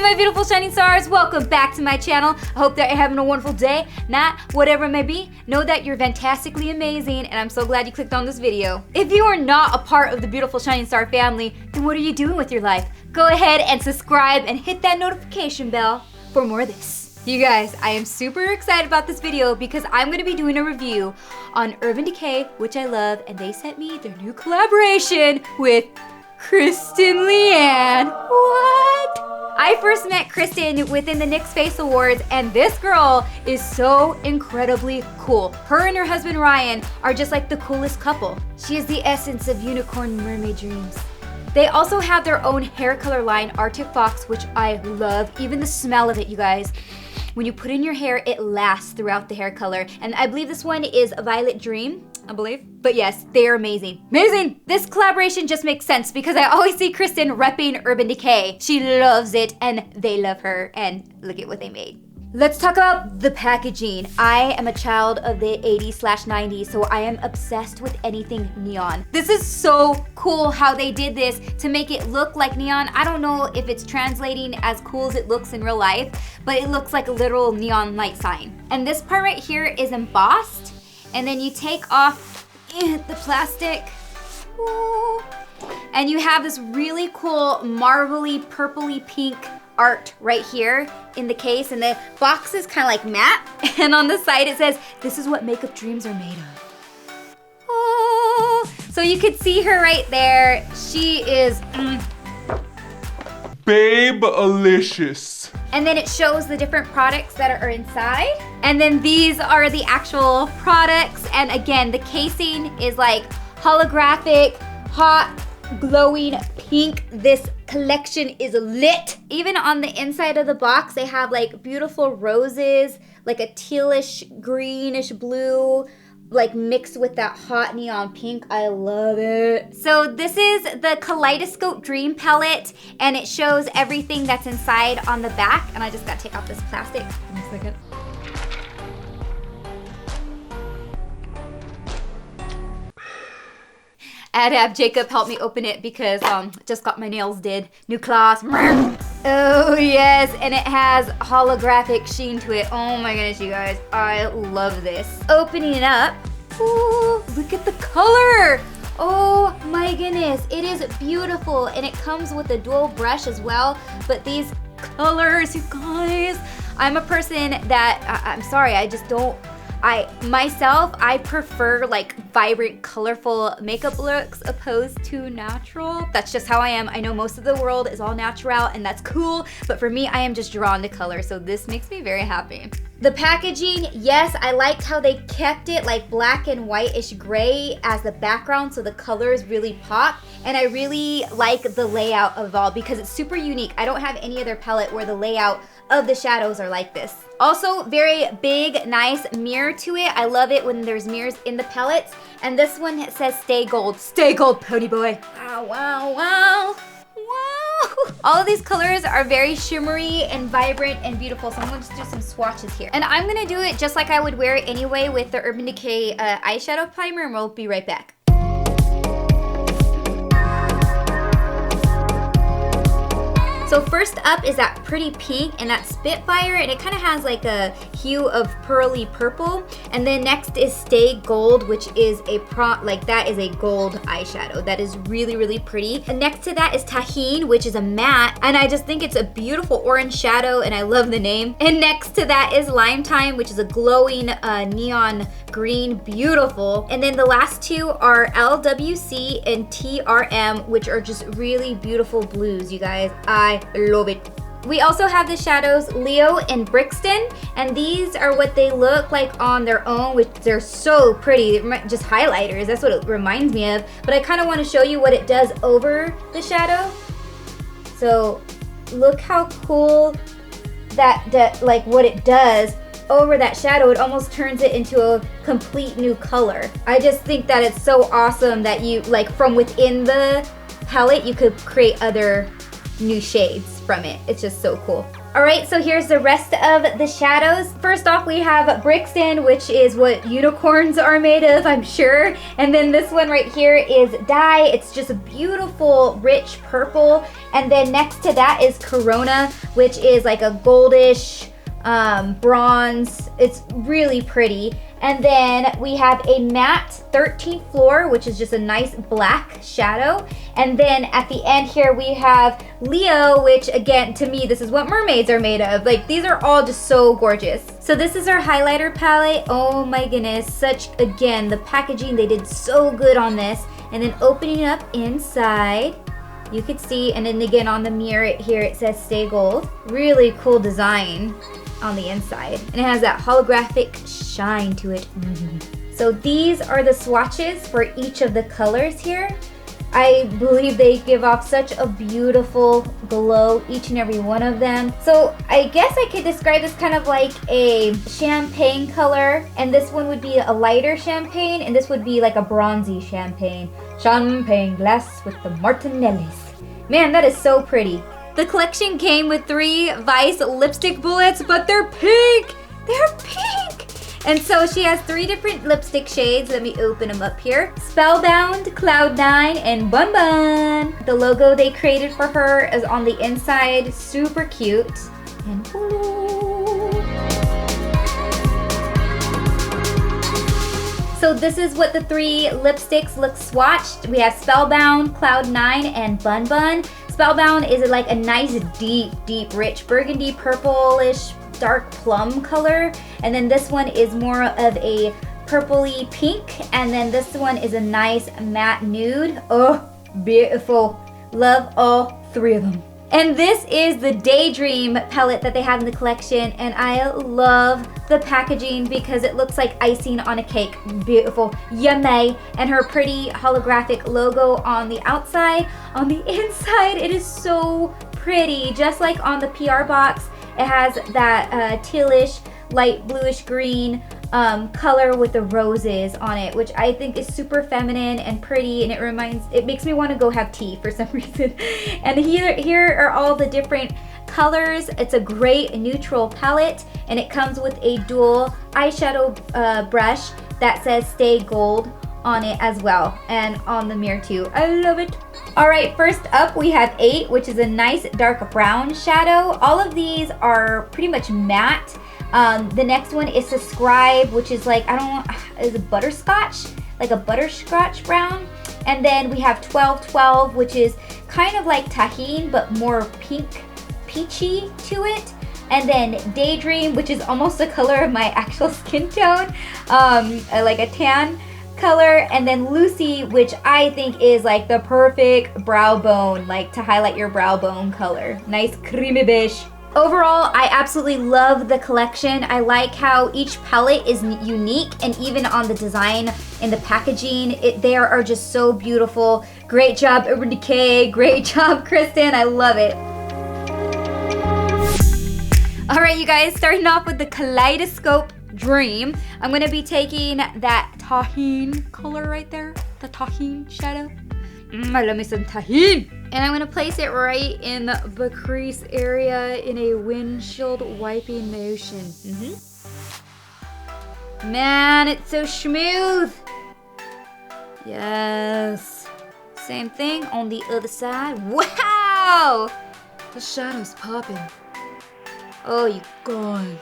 my beautiful shining stars, welcome back to my channel. I hope that you're having a wonderful day, night, whatever it may be. Know that you're fantastically amazing, and I'm so glad you clicked on this video. If you are not a part of the beautiful shining star family, then what are you doing with your life? Go ahead and subscribe and hit that notification bell for more of this. You guys, I am super excited about this video because I'm gonna be doing a review on Urban Decay, which I love, and they sent me their new collaboration with Kristen Leanne. What? I first met Kristen within the NYX Face Awards, and this girl is so incredibly cool. Her and her husband Ryan are just like the coolest couple. She is the essence of unicorn mermaid dreams. They also have their own hair color line, Arctic Fox, which I love. Even the smell of it, you guys. When you put in your hair, it lasts throughout the hair color. And I believe this one is Violet Dream, I believe. But yes, they're amazing. Amazing! This collaboration just makes sense because I always see Kristen repping Urban Decay. She loves it and they love her, and look at what they made. Let's talk about the packaging. I am a child of the 80s/90s, so I am obsessed with anything neon. This is so cool how they did this to make it look like neon. I don't know if it's translating as cool as it looks in real life, but it looks like a literal neon light sign. And this part right here is embossed, and then you take off the plastic. Ooh. And you have this really cool marbly purpley pink art right here in the case, and the box is kind of like matte, and on the side it says, "This is what makeup dreams are made of." Oh, so you could see her right there. She is Babe-alicious. And then it shows the different products that are inside, and then these are the actual products. And again, the casing is like holographic, hot, glowing pink. This collection is lit. Even on the inside of the box, they have like beautiful roses, like a tealish, greenish blue, like mixed with that hot neon pink. I love it. So this is the Kaleidoscope Dream palette, and it shows everything that's inside on the back. And I just gotta take off this plastic. Give me a second. I had to have Jacob help me open it because just got my nails did. New class. Oh yes, and it has holographic sheen to it. Oh my goodness, you guys, I love this. Opening it up, ooh, look at the color. Oh my goodness, it is beautiful, and it comes with a dual brush as well. But these colors, you guys, I'm a person that, I'm sorry, I just don't, I prefer like vibrant, colorful makeup looks opposed to natural. That's just how I am. I know most of the world is all natural, and that's cool, but for me, I am just drawn to color, so this makes me very happy. The packaging, yes, I liked how they kept it like black and whitish gray as the background, so the colors really pop. And I really like the layout of it all because it's super unique. I don't have any other palette where the layout of the shadows are like this. Also, very big, nice mirror to it. I love it when there's mirrors in the palettes. And this one says "Stay Gold." Stay gold, pony boy. Wow, wow, wow. Wow. All of these colors are very shimmery and vibrant and beautiful, so I'm gonna just do some swatches here. And I'm gonna do it just like I would wear it anyway with the Urban Decay eyeshadow primer, and we'll be right back. So first up is that pretty pink and that Spitfire, and it kind of has like a hue of pearly purple. And then next is Stay Gold, which is that is a gold eyeshadow. That is really, really pretty. And next to that is Tahine, which is a matte, and I just think it's a beautiful orange shadow, and I love the name. And next to that is Lime Time, which is a glowing neon green, beautiful. And then the last two are LWC and TRM, which are just really beautiful blues, you guys. I love it. We also have the shadows Leo and Brixton, and these are what they look like on their own, which they're so pretty. Just highlighters, that's what it reminds me of. But I kind of want to show you what it does over the shadow. So look how cool like what it does over that shadow. It almost turns it into a complete new color. I just think that it's so awesome that you, like, from within the palette, you could create other new shades from it. It's just so cool. All right, so here's the rest of the shadows. First off, we have Brixton, which is what unicorns are made of, I'm sure. And then this one right here is Dye. It's just a beautiful, rich purple. And then next to that is Corona, which is like a goldish bronze. It's really pretty. And then we have a matte 13th floor, which is just a nice black shadow. And then at the end here, we have Leo, which again, to me, this is what mermaids are made of. Like, these are all just so gorgeous. So this is our highlighter palette. Oh my goodness, again, the packaging, they did so good on this. And then opening up inside, you could see, and then again on the mirror here, it says Stay Gold. Really cool design on the inside, and it has that holographic shine to it. So these are the swatches for each of the colors here. I believe they give off such a beautiful glow, each and every one of them. So I guess I could describe this kind of like a champagne color, and this one would be a lighter champagne, and this would be like a bronzy champagne. Champagne glass with the Martinellis. Man, that is so pretty. The collection came with 3 Vice lipstick bullets, but they're pink! They're pink! And so she has 3 different lipstick shades. Let me open them up here. Spellbound, Cloud9, and Bun Bun. The logo they created for her is on the inside. Super cute. And so this is what the 3 lipsticks look swatched. We have Spellbound, Cloud9, and Bun Bun. Spellbound is like a nice, deep, rich burgundy, purplish, dark plum color. And then this one is more of a purpley pink. And then this one is a nice matte nude. Oh, beautiful. Love all 3 of them. And this is the Daydream palette that they have in the collection, and I love the packaging because it looks like icing on a cake. Beautiful, yummy, and her pretty holographic logo on the outside. On the inside, it is so pretty, just like on the PR box. It has that tealish, light bluish green color with the roses on it, which I think is super feminine and pretty, and it makes me want to go have tea for some reason. And here are all the different colors. It's a great neutral palette, and it comes with a dual eyeshadow brush that says Stay Gold on it as well, and on the mirror too. I love it. All right, first up we have 8, which is a nice dark brown shadow. All of these are pretty much matte. The next one is Subscribe, which is like, I don't know, is it butterscotch? Like a butterscotch brown. And then we have 1212, which is kind of like Tahine, but more pink, peachy to it. And then Daydream, which is almost the color of my actual skin tone, like a tan color. And then Lucy, which I think is like the perfect brow bone, like to highlight your brow bone color. Nice creamy beige. Overall, I absolutely love the collection. I like how each palette is unique, and even on the design and the packaging, they are just so beautiful. Great job, Urban Decay. Great job, Kristen. I love it. All right, you guys, starting off with the Kaleidoscope Dream. I'm gonna be taking that Tahine color right there, the Tahine shadow. I love me some Tahine. And I'm gonna place it right in the crease area in a windshield wiping motion. Man, it's so smooth. Yes. Same thing on the other side. Wow! The shadow's popping. Oh, you guys.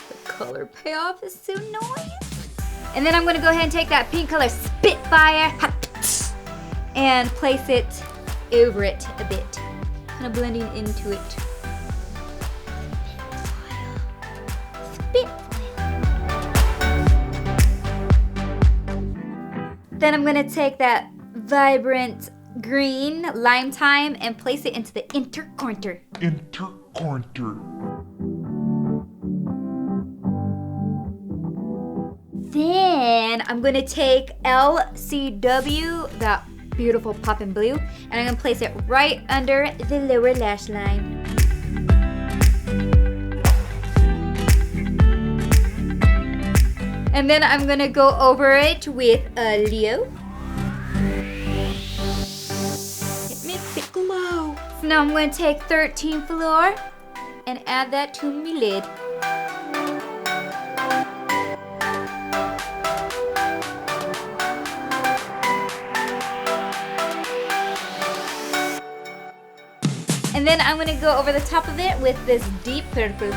The color payoff is so nice. And then I'm gonna go ahead and take that pink color Spitfire and place it over it a bit, kind of blending into it. Then I'm gonna take that vibrant green Lime Time and place it into the inner corner. Then I'm gonna take LCW, that beautiful poppin' blue, and I'm gonna place it right under the lower lash line. And then I'm gonna go over it with a Leo. It makes it glow. So now I'm going to take 13 Floor and add that to my lid. And then I'm gonna go over the top of it with this deep purple.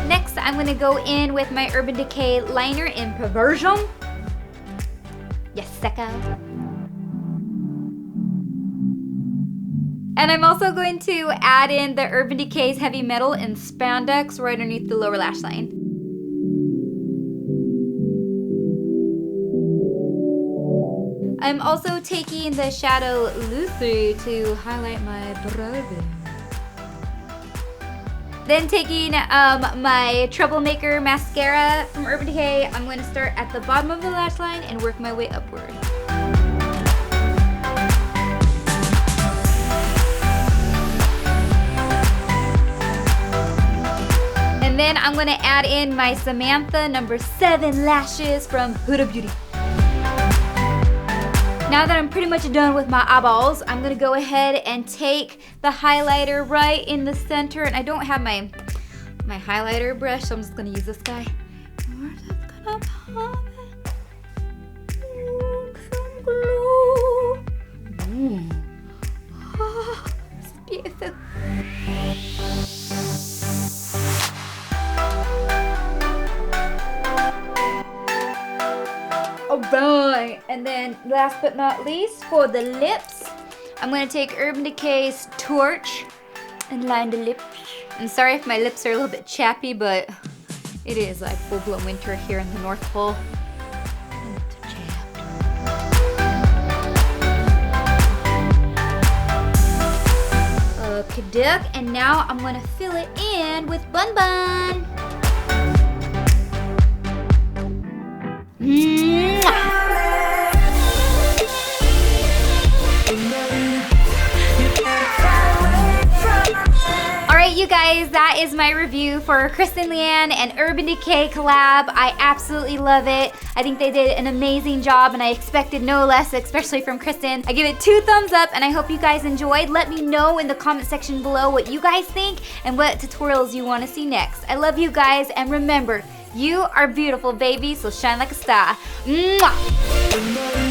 Next, I'm gonna go in with my Urban Decay liner in Perversion. Yes, secco. And I'm also going to add in the Urban Decay's Heavy Metal in Spandex right underneath the lower lash line. I'm also taking the shadow Lucy to highlight my brow bone. Then taking my Troublemaker mascara from Urban Decay, I'm going to start at the bottom of the lash line and work my way upward. And then I'm going to add in my Samantha number 7 lashes from Huda Beauty. Now that I'm pretty much done with my eyeballs, I'm gonna go ahead and take the highlighter right in the center. And I don't have my highlighter brush, so I'm just gonna use this guy. And we're just gonna pop it. Some glue. Oh, it's beautiful. Alright, and then last but not least, for the lips, I'm going to take Urban Decay's Torch and line the lips. I'm sorry if my lips are a little bit chappy, but it is like full-blown winter here in the North Pole. Okay, duck, and now I'm going to fill it in with Bun Bun. Alright you guys, that is my review for Kristen Leanne and Urban Decay collab. I absolutely love it. I think they did an amazing job and I expected no less, especially from Kristen. I give it 2 thumbs up and I hope you guys enjoyed. Let me know in the comment section below what you guys think and what tutorials you want to see next. I love you guys, and remember, you are beautiful, baby, so shine like a star. Mwah!